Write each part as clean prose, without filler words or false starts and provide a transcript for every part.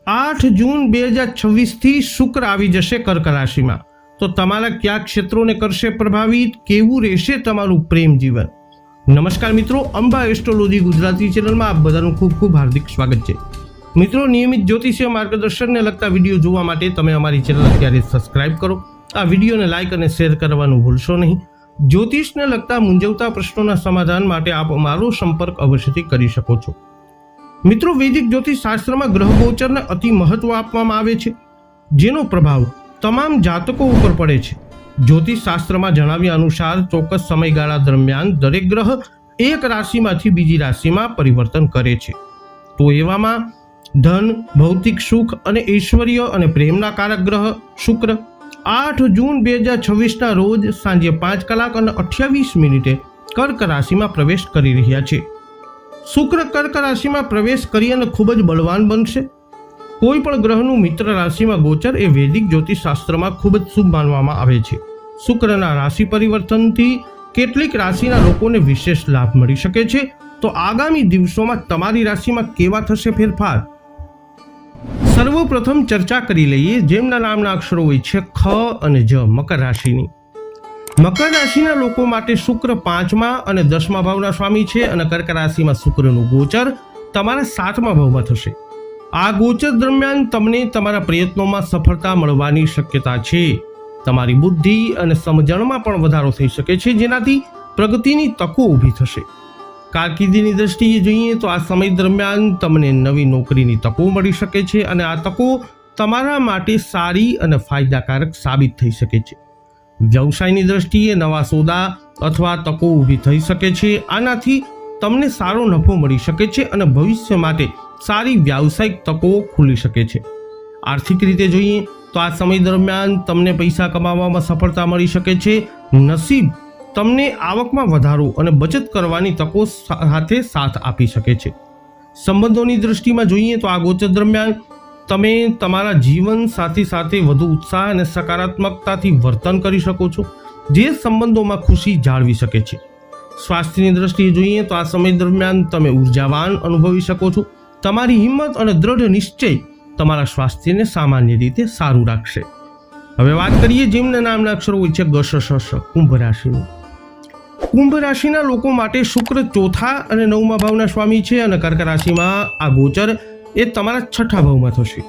8 જૂન 2026 શુક્ર આવી જશે કર્ક રાશિમાં। તો તમારા કયા ક્ષેત્રોને કરશે પ્રભાવિત, કેવું રહેશે તમારું પ્રેમ જીવન? નમસ્કાર મિત્રો, અંબા એસ્ટ્રોલોજી ગુજરાતી ચેનલમાં આપ બધાનું ખૂબ ખૂબ હાર્દિક સ્વાગત છે। મિત્રો, નિયમિત જ્યોતિષીય માર્ગદર્શનને લગતા વિડીયો જોવા માટે તમે અમારી ચેનલ અત્યારે સબસ્ક્રાઇબ કરો, આ વિડીયોને લાઇક અને શેર કરવાનું ભૂલશો નહીં। જ્યોતિષને લગતા મૂંઝવતા પ્રશ્નોના સમાધાન માટે આપ અમારો સંપર્ક અવશ્યથી કરી શકો છો। મિત્રો, વૈદિક જ્યોતિષ શાસ્ત્રમાં ગ્રહ ગોચરને અતિ મહત્વ આપવામાં આવે છે, જેનો પ્રભાવ તમામ જાતકો ઉપર પડે છે। જ્યોતિષ શાસ્ત્રમાં જણાવ્યા અનુસાર ચોક્કસ સમયગાળા દરમિયાન દરેક ગ્રહ એક રાશિમાંથી બીજી રાશિમાં પરિવર્તન કરે છે। તો એવામાં ધન, ભૌતિક સુખ અને ઐશ્વર્ય અને પ્રેમના કારક ગ્રહ શુક્ર 8 જૂન 2026ના રોજ સાંજે 5:28 કર્ક રાશિમાં પ્રવેશ કરી રહ્યા છે। શુક્ર કર્ક રાશિમાં પ્રવેશ કરી અને ખૂબ જ બળવાન બનશે। કોઈ પણ ગ્રહનું મિત્ર રાશિમાં ગોચર એ વૈદિક જ્યોતિષ શાસ્ત્રમાં ખૂબ જ શુભ માનવામાં આવે છે। શુક્રના રાશિ પરિવર્તનથી કેટલીક રાશિના લોકોને વિશેષ લાભ મળી શકે છે। તો આગામી દિવસોમાં તમારી રાશિમાં કેવા થશે ફેરફાર? સર્વપ્રથમ ચર્ચા કરી લઈએ જેમના નામના અક્ષરો હોય છે ખ અને જ, મકર રાશિની। મકર રાશિના લોકો માટે શુક્ર 5મા અને 10મા ભાવના સ્વામી છે અને કર્ક રાશિમાં શુક્રનું ગોચર તમારા 7મા ભાવમાં થશે। આ ગોચર દરમિયાન તમને તમારા પ્રયત્નોમાં સફળતા મળવાની શક્યતા છે। તમારી બુદ્ધિ અને સમજણમાં પણ વધારો થઈ શકે છે, જેનાથી પ્રગતિની તકો ઊભી થશે। કારકિર્દીની દ્રષ્ટિએ જોઈએ તો આ સમય દરમિયાન તમને નવી નોકરીની તકો મળી શકે છે અને આ તકો તમારા માટે સારી અને ફાયદાકારક સાબિત થઈ શકે છે। વ્યવસાયની દ્રષ્ટિએ નવા સોદા અથવા તકો ઊભી થઈ શકે છે। આનાથી તમને સારો નફો મળી શકે છે અને ભવિષ્ય માટે સારી વ્યાવસાયિક તકો ખુલી શકે છે। આર્થિક રીતે જોઈએ તો આ સમય દરમિયાન તમને પૈસા કમાવામાં સફળતા મળી શકે છે। નસીબ તમને આવકમાં વધારો અને બચત કરવાની તકો સાથે સાથ આપી શકે છે। સંબંધોની દ્રષ્ટિમાં જોઈએ તો આ ગોચર દરમિયાન તમે તમારા જીવન સાથી સાથે વધુ ઉત્સાહ અને સકારાત્મકતાથી વર્તન કરી શકો છો, જે સંબંધોમાં ખુશી જાળવી શકે છે। સ્વાસ્થ્યની દ્રષ્ટિએ જોઈએ તો આ સમય દરમિયાન તમે ઉર્જાવાન અનુભવી શકો છો। તમારી હિંમત અને દ્રઢ નિશ્ચય તમારા સ્વાસ્થ્યને સામાન્ય રીતે સારું રાખશે। હવે વાત કરીએ જેમના નામના અક્ષરો હોય છે ગ, શ, શ, કુંભ રાશિનું। કુંભ રાશિના લોકો માટે શુક્ર 4થા અને 9મા ભાવના સ્વામી છે અને કર્ક રાશિમાં આ ગોચર એ તમારા 6ઠા ભાવમાં થશે।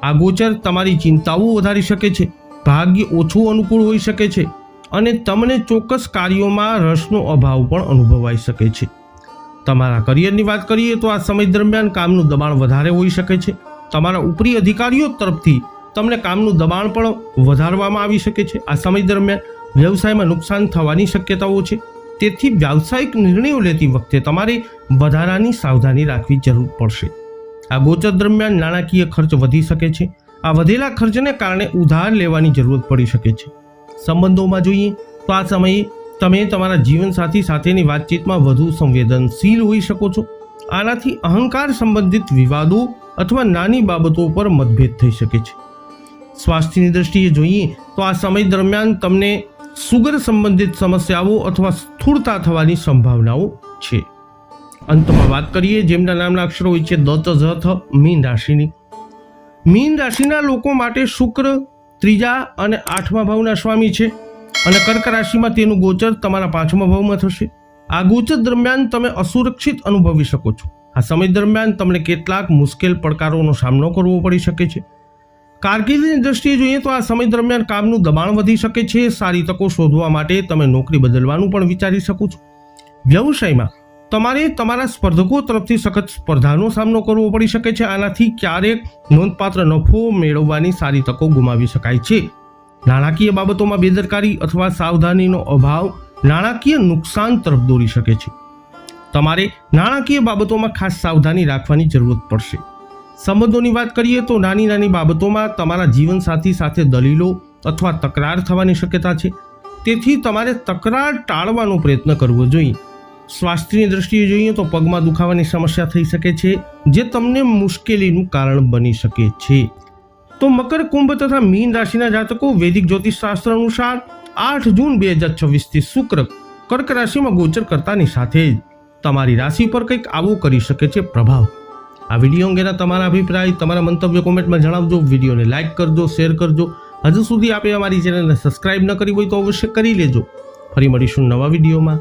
આ ગોચર તમારી ચિંતાઓ વધારી શકે છે, ભાગ્ય ઓછું અનુકૂળ હોઈ શકે છે અને તમને ચોક્કસ કાર્યોમાં રસનો અભાવ પણ અનુભવાઈ શકે છે। તમારા કરિયરની વાત કરીએ તો આ સમય દરમિયાન કામનું દબાણ વધારે હોઈ શકે છે। તમારા ઉપરી અધિકારીઓ તરફથી તમને કામનું દબાણ પણ વધારવામાં આવી શકે છે। આ સમય દરમિયાન વ્યવસાયમાં નુકસાન થવાની શક્યતાઓ છે, તેથી વ્યાવસાયિક નિર્ણયો લેતી વખતે તમારે વધારાની સાવધાની રાખવી જરૂર પડશે। આ ગોચર દરમિયાન નાણાકીય ખર્ચ વધી શકે છે। આ વધેલા ખર્ચને કારણે ઉધાર લેવાની જરૂરત પડી શકે છે। સંબંધોમાં જોઈએ તો આ સમયે તમે તમારા જીવનસાથી સાથેની વાતચીતમાં વધુ સંવેદનશીલ હોઈ શકો છો। આનાથી અહંકાર સંબંધિત વિવાદો અથવા નાની બાબતો પર મતભેદ થઈ શકે છે। સ્વાસ્થ્યની દ્રષ્ટિએ જોઈએ તો આ સમય દરમિયાન તમને સુગર સંબંધિત સમસ્યાઓ અથવા સ્થૂળતા થવાની સંભાવનાઓ છે। અંતમાં વાત કરીએ જેમના નામના અક્ષરો હોય છે દ, ત, ઝ, થ, મીન રાશિની। મીન રાશિના લોકો માટે શુક્ર 3જા અને 8મા ભાવના સ્વામી છે અને કર્ક રાશિમાં તેનું ગોચર તમારા 5મા ભાવમાં થશે। આ ગોચર દરમિયાન તમે અસુરક્ષિત અનુભવી શકો છો। આ સમય દરમિયાન તમને કેટલાક મુશ્કેલ પડકારોનો સામનો કરવો પડી શકે છે। કારકિર્દીની દ્રષ્ટિએ જોઈએ તો આ સમય દરમિયાન કામનું દબાણ વધી શકે છે। સારી તકો શોધવા માટે તમે નોકરી બદલવાનું પણ વિચારી શકો છો। વ્યવસાયમાં તમારે તમારા સ્પર્ધકો તરફથી સખત સ્પર્ધાનો સામનો કરવો પડી શકે છે। આનાથી ક્યારેક નોંધપાત્ર નફો મેળવવાની સારી તકો ગુમાવી શકાય છે। નાણાકીય બાબતોમાં બેદરકારી અથવા સાવધાનીનો અભાવ નાણાકીય નુકસાન તરફ દોરી શકે છે। તમારે નાણાકીય બાબતોમાં ખાસ સાવધાની રાખવાની જરૂરત પડશે। સંબંધોની વાત કરીએ તો નાની નાની બાબતોમાં તમારા જીવનસાથી સાથે દલીલો અથવા તકરાર થવાની શક્યતા છે, તેથી તમારે તકરાર ટાળવાનો પ્રયત્ન કરવો જોઈએ। સ્વાસ્થ્યની દ્રષ્ટિએ જોઈએ તો પગમાં દુખાવાની સમસ્યા થઈ શકે છે, જે તમને મુશ્કેલીનું કારણ બની શકે છે। તો મકર, કુંભ તથા મીન રાશિના જાતકો વૈદિક જ્યોતિષ શાસ્ત્ર અનુસાર 8 જૂન 2026થી શુક્ર કર્ક રાશિમાં ગોચર કરતાની સાથે જ તમારી રાશિ પર કંઈક આવો કરી શકે છે પ્રભાવ। આ વિડીયો અંગેના તમારા અભિપ્રાય, તમારા મંતવ્ય કોમેન્ટમાં જણાવજો. વિડીયોને લાઇક કરજો, શેર કરજો. હજુ સુધી આપે અમારી ચેનલને સબસ્ક્રાઇબ ન કરી હોય તો અવશ્ય કરી લેજો. ફરી મળીશું નવા વિડીયોમાં.